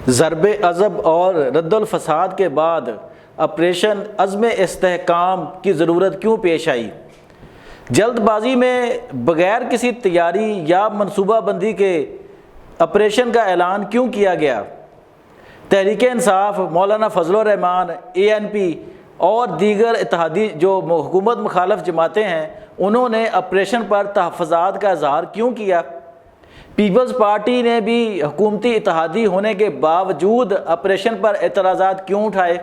ضرب عضب اور رد الفساد کے بعد آپریشن عزم استحکام کی ضرورت کیوں پیش آئی؟ جلد بازی میں بغیر کسی تیاری یا منصوبہ بندی کے آپریشن کا اعلان کیوں کیا گیا؟ تحریک انصاف، مولانا فضل الرحمان، ANP اور دیگر اتحادی جو حکومت مخالف جماعتیں ہیں انہوں نے آپریشن پر تحفظات کا اظہار کیوں کیا؟ پیپلز پارٹی نے بھی حکومتی اتحادی ہونے کے باوجود آپریشن پر اعتراضات کیوں اٹھائے؟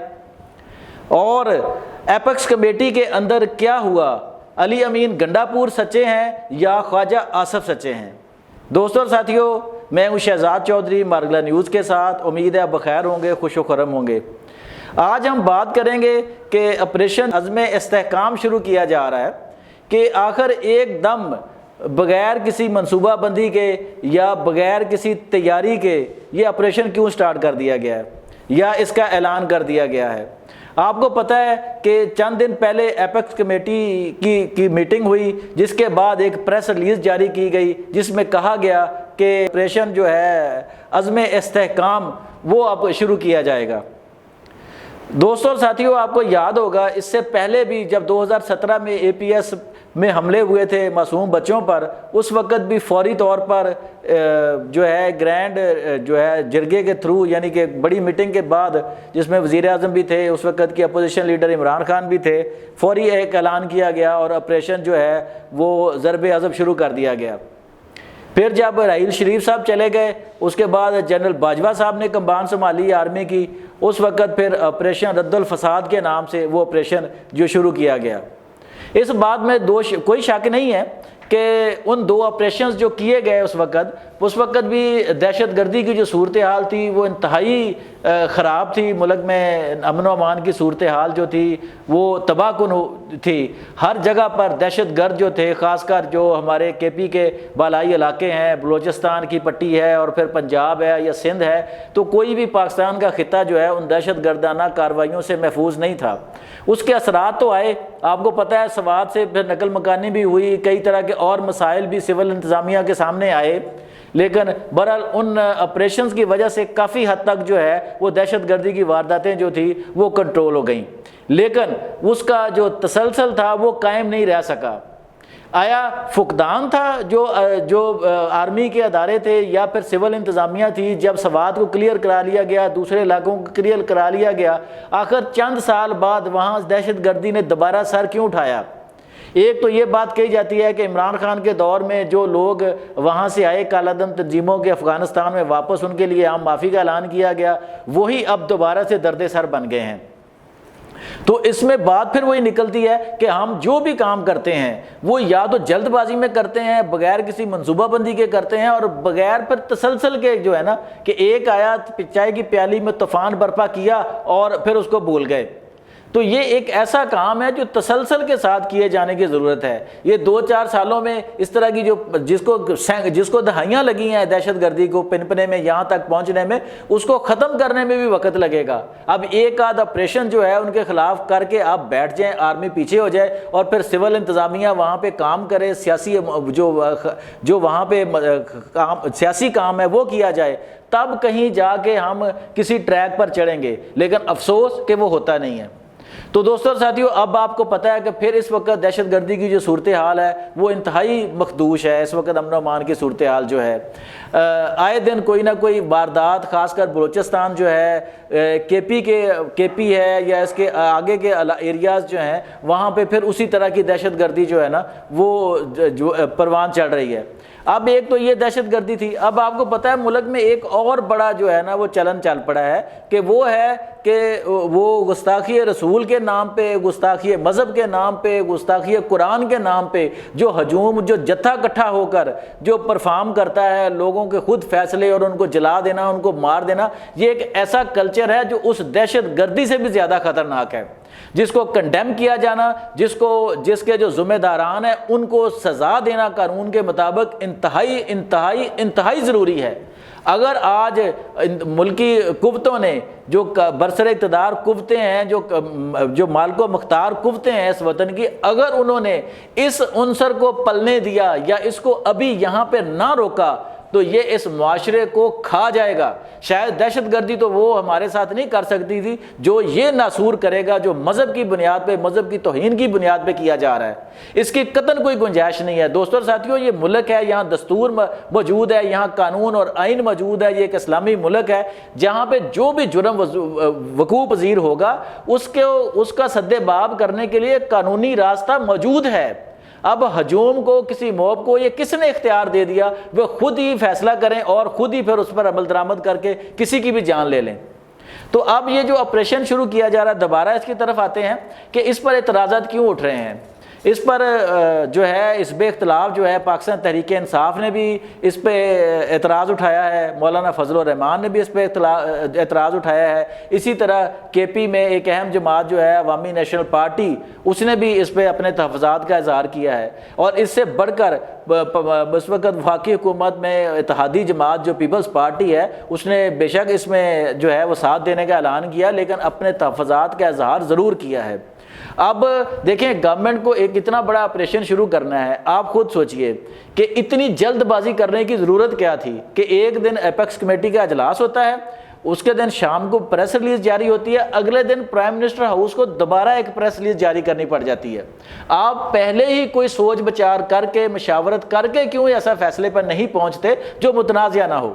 اور ایپیکس کمیٹی کے اندر کیا ہوا؟ علی امین گنڈا پور سچے ہیں یا خواجہ آصف سچے ہیں؟ دوستوں اور ساتھیوں، میں ہوں شہزاد چودھری مارگلا نیوز کے ساتھ۔ امید ہے آپ بخیر ہوں گے، خوش و خرم ہوں گے۔ آج ہم بات کریں گے کہ آپریشن عزم استحکام شروع کیا جا رہا ہے کہ آخر ایک دم بغیر کسی منصوبہ بندی کے یا بغیر کسی تیاری کے یہ آپریشن کیوں سٹارٹ کر دیا گیا ہے یا اس کا اعلان کر دیا گیا ہے؟ آپ کو پتہ ہے کہ چند دن پہلے ایپیکس کمیٹی کی میٹنگ ہوئی، جس کے بعد ایک پریس ریلیز جاری کی گئی جس میں کہا گیا کہ آپریشن جو ہے عزم استحکام وہ اب شروع کیا جائے گا۔ دوستوں اور ساتھیوں، آپ کو یاد ہوگا اس سے پہلے بھی جب 2017 میں APS میں حملے ہوئے تھے معصوم بچوں پر، اس وقت بھی فوری طور پر جو ہے گرینڈ جو ہے جرگے کے تھرو، یعنی کہ بڑی میٹنگ کے بعد جس میں وزیر اعظم بھی تھے، اس وقت کے اپوزیشن لیڈر عمران خان بھی تھے، فوری ایک اعلان کیا گیا اور آپریشن جو ہے وہ ضرب عضب شروع کر دیا گیا۔ پھر جب راحیل شریف صاحب چلے گئے، اس کے بعد جنرل باجوہ صاحب نے کمان سنبھالی آرمی کی، اس وقت پھر آپریشن رد الفساد کے نام سے وہ آپریشن جو شروع کیا گیا۔ اس بات میں کوئی شک نہیں ہے کہ ان دو آپریشنز جو کیے گئے اس وقت بھی دہشت گردی کی جو صورتحال تھی وہ انتہائی خراب تھی، ملک میں امن و امان کی صورتحال جو تھی وہ تباہ کن تھی۔ ہر جگہ پر دہشت گرد جو تھے، خاص کر جو ہمارے KP کے بالائی علاقے ہیں، بلوچستان کی پٹی ہے اور پھر پنجاب ہے یا سندھ ہے، تو کوئی بھی پاکستان کا خطہ جو ہے ان دہشت گردانہ کارروائیوں سے محفوظ نہیں تھا۔ اس کے اثرات تو آئے، آپ کو پتہ ہے سوات سے پھر نقل مکانی بھی ہوئی، کئی طرح کے اور مسائل بھی سول انتظامیہ کے سامنے آئے، لیکن بہرحال ان آپریشنز کی وجہ سے کافی حد تک جو ہے وہ دہشت گردی کی وارداتیں جو تھی وہ کنٹرول ہو گئیں، لیکن اس کا جو تسلسل تھا وہ قائم نہیں رہ سکا۔ آیا فقدان تھا جو آرمی کے ادارے تھے یا پھر سول انتظامیہ تھی؟ جب سوات کو کلیئر کرا لیا گیا، دوسرے علاقوں کو کلیئر کرا لیا گیا، آخر چند سال بعد وہاں دہشت گردی نے دوبارہ سر کیوں اٹھایا؟ ایک تو یہ بات کہی جاتی ہے کہ عمران خان کے دور میں جو لوگ وہاں سے آئے کالا دم تنظیموں کے افغانستان میں واپس، ان کے لیے عام معافی کا اعلان کیا گیا، وہی اب دوبارہ سے درد سر بن گئے ہیں۔ تو اس میں بات پھر وہی نکلتی ہے کہ ہم جو بھی کام کرتے ہیں وہ یا تو جلد بازی میں کرتے ہیں، بغیر کسی منصوبہ بندی کے کرتے ہیں، اور بغیر پھر تسلسل کے جو ہے نا کہ ایک آیا چائے کی پیالی میں طوفان برپا کیا اور پھر اس کو بھول گئے۔ تو یہ ایک ایسا کام ہے جو تسلسل کے ساتھ کیے جانے کی ضرورت ہے۔ یہ 2-4 سالوں میں اس طرح کی جو جس کو دہائیاں لگی ہیں دہشت گردی کو پنپنے میں، یہاں تک پہنچنے میں، اس کو ختم کرنے میں بھی وقت لگے گا۔ اب ایک آدھ آپریشن جو ہے ان کے خلاف کر کے آپ بیٹھ جائیں، آرمی پیچھے ہو جائے اور پھر سول انتظامیہ وہاں پہ کام کرے، سیاسی جو وہاں پہ سیاسی کام ہے وہ کیا جائے، تب کہیں جا کے ہم کسی ٹریک پر چڑھیں گے، لیکن افسوس کہ وہ ہوتا نہیں ہے۔ تو دوستوں اور ساتھیوں، اب آپ کو پتہ ہے کہ پھر اس وقت دہشت گردی کی جو صورتحال ہے وہ انتہائی مخدوش ہے۔ اس وقت امن و امان کی صورتحال جو ہے آئے دن کوئی نہ کوئی واردات، خاص کر بلوچستان جو ہے KP ہے یا اس کے آگے کے ایریاز جو ہیں وہاں پہ پھر اسی طرح کی دہشت گردی جو ہے نا وہ جو پروان چڑھ رہی ہے۔ اب ایک تو یہ دہشت گردی تھی، اب آپ کو پتہ ہے ملک میں ایک اور بڑا جو ہے نا وہ چلن چل پڑا ہے کہ وہ ہے کہ وہ گستاخی رسول کے نام پہ، گستاخی مذہب کے نام پہ، گستاخی قرآن کے نام پہ جو ہجوم، جو جتھا اکٹھا ہو کر جو پرفارم کرتا ہے، لوگوں کے خود فیصلے اور ان کو جلا دینا، ان کو مار دینا، یہ ایک ایسا کلچر ہے جو اس دہشت گردی سے بھی زیادہ خطرناک ہے، جس کو کنڈیم کیا جانا، جس کے جو ذمہ داران ہیں ان کو سزا دینا قانون کے مطابق انتہائی انتہائی انتہائی ضروری ہے۔ اگر آج ملکی قوتوں نے جو برسر اقتدار قوتیں ہیں، جو مالک و مختار قوتیں ہیں اس وطن کی، اگر انہوں نے اس عنصر کو پلنے دیا یا اس کو ابھی یہاں پہ نہ روکا تو یہ اس معاشرے کو کھا جائے گا۔ شاید دہشت گردی تو وہ ہمارے ساتھ نہیں کر سکتی تھی، جو یہ ناسور کرے گا، جو مذہب کی بنیاد پہ، مذہب کی توہین کی بنیاد پہ کیا جا رہا ہے، اس کی قطعاً کوئی گنجائش نہیں ہے۔ دوستو اور ساتھیوں، یہ ملک ہے، یہاں دستور موجود ہے، یہاں قانون اور آئین موجود ہے، یہ ایک اسلامی ملک ہے جہاں پہ جو بھی جرم وقوع پذیر ہوگا اس کا سد باب کرنے کے لیے قانونی راستہ موجود ہے۔ اب ہجوم کو، کسی موب کو یہ کس نے اختیار دے دیا؟ وہ خود ہی فیصلہ کریں اور خود ہی پھر اس پر عمل درآمد کر کے کسی کی بھی جان لے لیں۔ تو اب یہ جو آپریشن شروع کیا جا رہا ہے، دوبارہ اس کی طرف آتے ہیں کہ اس پر اعتراضات کیوں اٹھ رہے ہیں۔ اس پر جو ہے اس بے اختلاف جو ہے پاکستان تحریک انصاف نے بھی اس پہ اعتراض اٹھایا ہے، مولانا فضل الرحمان نے بھی اس پہ اعتراض اٹھایا ہے، اسی طرح کے پی میں ایک اہم جماعت جو ہے عوامی نیشنل پارٹی، اس نے بھی اس پہ اپنے تحفظات کا اظہار کیا ہے، اور اس سے بڑھ کر اس وقت وفاقی حکومت میں اتحادی جماعت جو پیپلز پارٹی ہے، اس نے بے شک اس میں جو ہے وہ ساتھ دینے کا اعلان کیا، لیکن اپنے تحفظات کا اظہار ضرور کیا ہے۔ اب دیکھیں، گورنمنٹ کو ایک اتنا بڑا آپریشن شروع کرنا ہے، آپ خود سوچئے کہ اتنی جلد بازی کرنے کی ضرورت کیا تھی کہ ایک دن ایپیکس کمیٹی کا اجلاس ہوتا ہے، اس کے دن شام کو پریس ریلیز جاری ہوتی ہے، اگلے دن پرائم منسٹر ہاؤس کو دوبارہ ایک پریس ریلیز جاری کرنی پڑ جاتی ہے۔ آپ پہلے ہی کوئی سوچ بچار کر کے، مشاورت کر کے کیوں ایسا فیصلے پر نہیں پہنچتے جو متنازع نہ ہو؟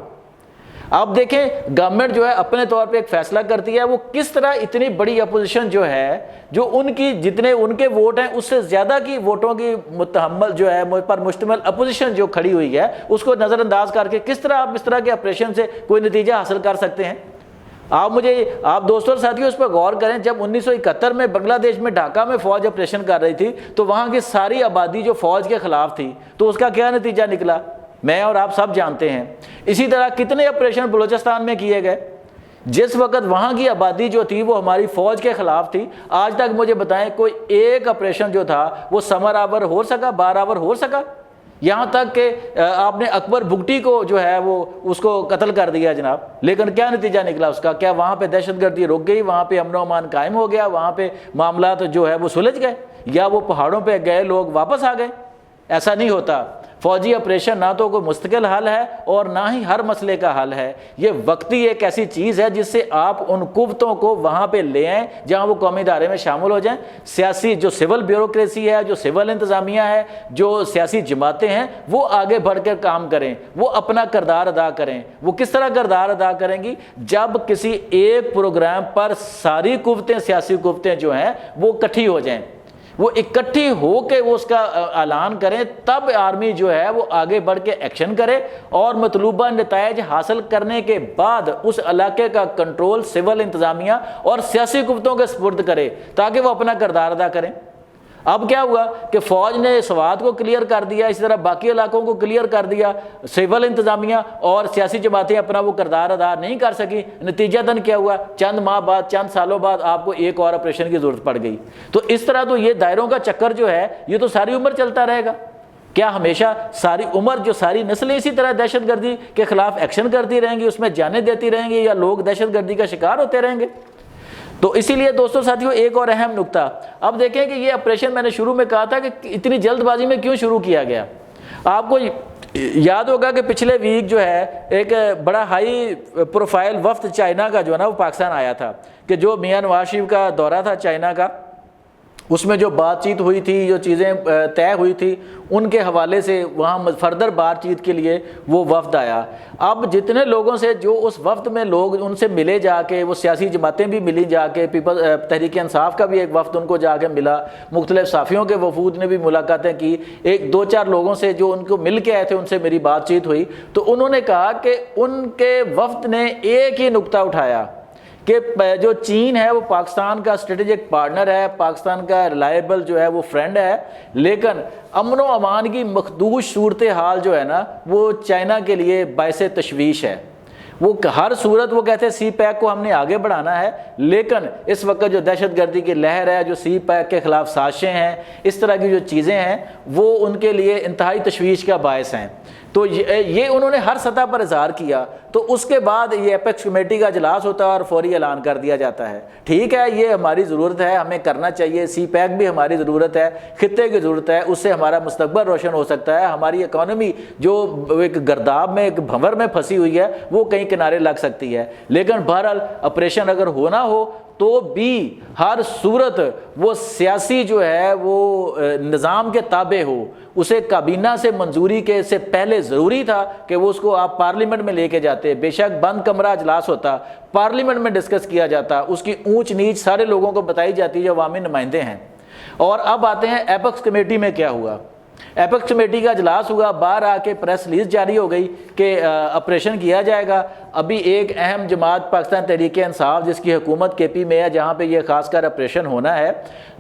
اب دیکھیں، گورنمنٹ جو ہے اپنے طور پہ ایک فیصلہ کرتی ہے، وہ کس طرح اتنی بڑی اپوزیشن جو ہے، جو ان کی جتنے ان کے ووٹ ہیں اس سے زیادہ کی ووٹوں کی متحمل جو ہے پر مشتمل اپوزیشن جو کھڑی ہوئی ہے، اس کو نظر انداز کر کے کس طرح آپ اس طرح کے آپریشن سے کوئی نتیجہ حاصل کر سکتے ہیں؟ آپ دوستوں اور ساتھیوں اس پر غور کریں، جب 1971 میں بنگلہ دیش میں ڈھاکہ میں فوج آپریشن کر رہی تھی تو وہاں کی ساری آبادی جو فوج کے خلاف تھی، تو اس کا کیا نتیجہ نکلا میں اور آپ سب جانتے ہیں۔ اسی طرح کتنے آپریشن بلوچستان میں کیے گئے، جس وقت وہاں کی آبادی جو تھی وہ ہماری فوج کے خلاف تھی۔ آج تک مجھے بتائیں کوئی ایک آپریشن جو تھا وہ سمر آور ہو سکا، بار آور ہو سکا؟ یہاں تک کہ آپ نے اکبر بگٹی کو جو ہے وہ اس کو قتل کر دیا جناب، لیکن کیا نتیجہ نکلا اس کا؟ کیا وہاں پہ دہشت گردی رک گئی، وہاں پہ امن و امان قائم ہو گیا، وہاں پہ معاملات جو ہے وہ سلجھ گئے، یا وہ پہاڑوں پہ گئے لوگ واپس آ گئے؟ ایسا نہیں ہوتا۔ فوجی آپریشن نہ تو کوئی مستقل حل ہے اور نہ ہی ہر مسئلے کا حل ہے، یہ وقتی ایک ایسی چیز ہے جس سے آپ ان قوتوں کو وہاں پہ لے آئیں جہاں وہ قومی ادارے میں شامل ہو جائیں۔ سیاسی جو سول بیوروکریسی ہے، جو سول انتظامیہ ہے، جو سیاسی جماعتیں ہیں، وہ آگے بڑھ کر کام کریں، وہ اپنا کردار ادا کریں۔ وہ کس طرح کردار ادا کریں گی؟ جب کسی ایک پروگرام پر ساری قوتیں، سیاسی قوتیں جو ہیں وہ اکٹھی ہو جائیں، وہ اکٹھی ہو کے وہ اس کا اعلان کریں، تب آرمی جو ہے وہ آگے بڑھ کے ایکشن کرے اور مطلوبہ نتائج حاصل کرنے کے بعد اس علاقے کا کنٹرول سول انتظامیہ اور سیاسی قوتوں کے سپرد کرے تاکہ وہ اپنا کردار ادا کریں۔ اب کیا ہوا کہ فوج نے سوات کو کلیئر کر دیا، اسی طرح باقی علاقوں کو کلیئر کر دیا، سول انتظامیہ اور سیاسی جماعتیں اپنا وہ کردار ادا نہیں کر سکی۔ نتیجتاً کیا ہوا؟ چند ماہ بعد، چند سالوں بعد آپ کو ایک اور آپریشن کی ضرورت پڑ گئی۔ تو اس طرح تو یہ دائروں کا چکر جو ہے یہ تو ساری عمر چلتا رہے گا۔ کیا ہمیشہ ساری عمر جو ساری نسلیں اسی طرح دہشت گردی کے خلاف ایکشن کرتی رہیں گی، اس میں جانیں دیتی رہیں گی، یا لوگ دہشت گردی کا شکار ہوتے رہیں گے؟ تو اسی لیے دوستوں ساتھیوں ایک اور اہم نکتہ، اب دیکھیں کہ یہ آپریشن میں نے شروع میں کہا تھا کہ اتنی جلد بازی میں کیوں شروع کیا گیا۔ آپ کو یاد ہوگا کہ پچھلے ویک جو ہے ایک بڑا ہائی پروفائل وفد چائنا کا جو ہے نا وہ پاکستان آیا تھا، کہ جو میاں نواز شریف کا دورہ تھا چائنا کا، اس میں جو بات چیت ہوئی تھی، جو چیزیں طے ہوئی تھی، ان کے حوالے سے وہاں فردر بات چیت کے لیے وہ وفد آیا۔ اب جتنے لوگوں سے جو اس وفد میں لوگ ان سے ملے جا کے، وہ سیاسی جماعتیں بھی ملی جا کے، تحریک انصاف کا بھی ایک وفد ان کو جا کے ملا، مختلف صحافیوں کے وفود نے بھی ملاقاتیں کی، ایک دو چار لوگوں سے جو ان کو مل کے آئے تھے ان سے میری بات چیت ہوئی، تو انہوں نے کہا کہ ان کے وفد نے ایک ہی نکتہ اٹھایا کہ جو چین ہے وہ پاکستان کا اسٹریٹجک پارٹنر ہے، پاکستان کا ریلائبل جو ہے وہ فرینڈ ہے، لیکن امن و امان کی مخدوش صورتحال جو ہے نا وہ چائنا کے لیے باعث تشویش ہے۔ وہ ہر صورت وہ کہتے ہیں سی پیک کو ہم نے آگے بڑھانا ہے، لیکن اس وقت جو دہشت گردی کی لہر ہے، جو سی پیک کے خلاف سازشیں ہیں، اس طرح کی جو چیزیں ہیں وہ ان کے لیے انتہائی تشویش کا باعث ہیں۔ تو یہ انہوں نے ہر سطح پر اظہار کیا، تو اس کے بعد یہ ایپیکس کمیٹی کا اجلاس ہوتا ہے اور فوری اعلان کر دیا جاتا ہے، ٹھیک ہے یہ ہماری ضرورت ہے، ہمیں کرنا چاہیے، سی پیک بھی ہماری ضرورت ہے، خطے کی ضرورت ہے، اس سے ہمارا مستقبل روشن ہو سکتا ہے، ہماری اکانومی جو ایک گرداب میں ایک بھنور میں پھنسی ہوئی ہے وہ کہیں کنارے لگ سکتی ہے۔ لیکن بہرحال آپریشن اگر ہونا ہو تو بھی ہر صورت وہ سیاسی جو ہے وہ نظام کے تابع ہو، اسے کابینہ سے منظوری کے سے پہلے ضروری تھا کہ وہ اس کو آپ پارلیمنٹ میں لے کے جاتے، بے شک بند کمرہ اجلاس ہوتا، پارلیمنٹ میں ڈسکس کیا جاتا، اس کی اونچ نیچ سارے لوگوں کو بتائی جاتی جو عوامی نمائندے ہیں۔ اور اب آتے ہیں ایپیکس کمیٹی میں کیا ہوا۔ ایپیکس کمیٹی کا اجلاس ہوا، باہر آ کے پریس ریلیز جاری ہو گئی کہ آپریشن کیا جائے گا۔ ابھی ایک اہم جماعت پاکستان تحریک انصاف جس کی حکومت کے پی میں ہے، جہاں پہ یہ خاص کر آپریشن ہونا ہے،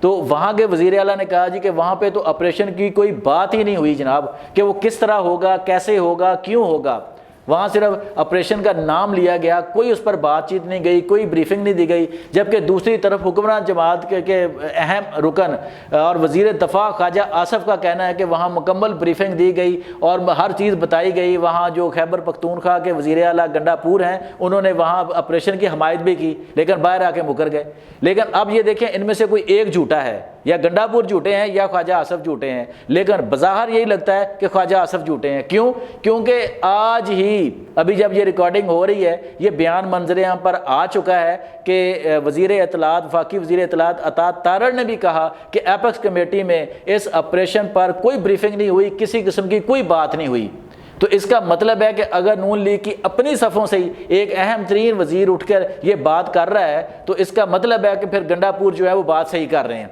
تو وہاں کے وزیر اعلیٰ نے کہا جی کہ وہاں پہ تو آپریشن کی کوئی بات ہی نہیں ہوئی جناب، کہ وہ کس طرح ہوگا، کیسے ہوگا، کیوں ہوگا۔ وہاں صرف آپریشن کا نام لیا گیا، کوئی اس پر بات چیت نہیں گئی، کوئی بریفنگ نہیں دی گئی، جبکہ دوسری طرف حکمران جماعت کے اہم رکن اور وزیر دفاع خواجہ آصف کا کہنا ہے کہ وہاں مکمل بریفنگ دی گئی اور ہر چیز بتائی گئی۔ وہاں جو خیبر پختونخوا کے وزیر اعلیٰ گنڈا پور ہیں، انہوں نے وہاں آپریشن کی حمایت بھی کی، لیکن باہر آ کے مکر گئے۔ لیکن اب یہ دیکھیں ان میں سے کوئی ایک جھوٹا ہے، یا گنڈا پور جھوٹے ہیں یا خواجہ آصف جھوٹے ہیں، لیکن بظاہر یہی لگتا ہے کہ خواجہ آصف جھوٹے ہیں۔ کیوں؟ کیونکہ آج ہی ابھی جب یہ ریکارڈنگ ہو رہی ہے، یہ بیان منظر عام پر آ چکا ہے کہ وزیر اطلاعات، وفاقی وزیر اطلاعات عطا تارڑ نے بھی کہا کہ ایپیکس کمیٹی میں اس آپریشن پر کوئی بریفنگ نہیں ہوئی، کسی قسم کی کوئی بات نہیں ہوئی۔ تو اس کا مطلب ہے کہ اگر نون لیگ کی اپنی صفوں سے ہی ایک اہم ترین وزیر اٹھ کر یہ بات کر رہا ہے، تو اس کا مطلب ہے کہ پھر گنڈا پور جو ہے وہ بات صحیح کر رہے ہیں۔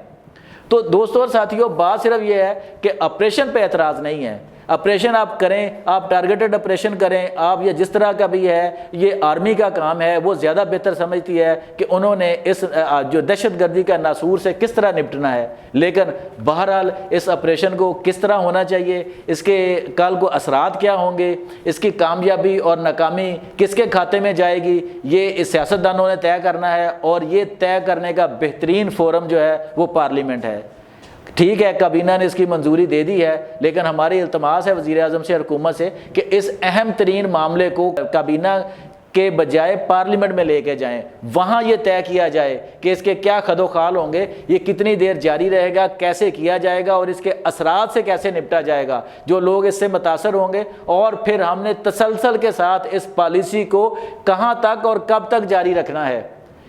تو دوستوں اور ساتھیوں، بات صرف یہ ہے کہ آپریشن پہ اعتراض نہیں ہے، آپریشن آپ کریں، آپ ٹارگیٹڈ آپریشن کریں، آپ یہ جس طرح کا بھی ہے، یہ آرمی کا کام ہے، وہ زیادہ بہتر سمجھتی ہے کہ انہوں نے اس جو دہشت گردی کا ناسور سے کس طرح نپٹنا ہے۔ لیکن بہرحال اس آپریشن کو کس طرح ہونا چاہیے، اس کے کل کو اثرات کیا ہوں گے، اس کی کامیابی اور ناکامی کس کے کھاتے میں جائے گی، یہ سیاستدانوں نے طے کرنا ہے، اور یہ طے کرنے کا بہترین فورم جو ہے وہ پارلیمنٹ ہے۔ ٹھیک ہے کابینہ نے اس کی منظوری دے دی ہے، لیکن ہماری التماس ہے وزیر اعظم سے، حکومت سے، کہ اس اہم ترین معاملے کو کابینہ کے بجائے پارلیمنٹ میں لے کے جائیں، وہاں یہ طے کیا جائے کہ اس کے کیا خد و خال ہوں گے، یہ کتنی دیر جاری رہے گا، کیسے کیا جائے گا، اور اس کے اثرات سے کیسے نپٹا جائے گا، جو لوگ اس سے متاثر ہوں گے، اور پھر ہم نے تسلسل کے ساتھ اس پالیسی کو کہاں تک اور کب تک جاری رکھنا ہے۔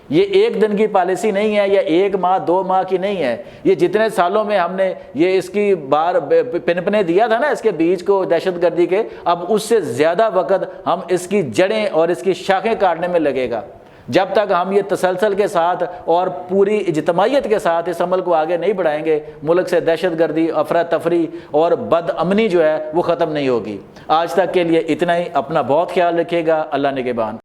یہ ایک دن کی پالیسی نہیں ہے، یا ایک ماہ 2 ماہ کی نہیں ہے، یہ جتنے سالوں میں ہم نے یہ اس کی بار پنپنے دیا تھا نا اس کے بیج کو دہشت گردی کے، اب اس سے زیادہ وقت ہم اس کی جڑیں اور اس کی شاخیں کاٹنے میں لگے گا۔ جب تک ہم یہ تسلسل کے ساتھ اور پوری اجتماعیت کے ساتھ اس عمل کو آگے نہیں بڑھائیں گے، ملک سے دہشت گردی، افراتفری اور بد امنی جو ہے وہ ختم نہیں ہوگی۔ آج تک کے لیے اتنا ہی، اپنا بہت خیال رکھیے گا، اللہ نگہبان۔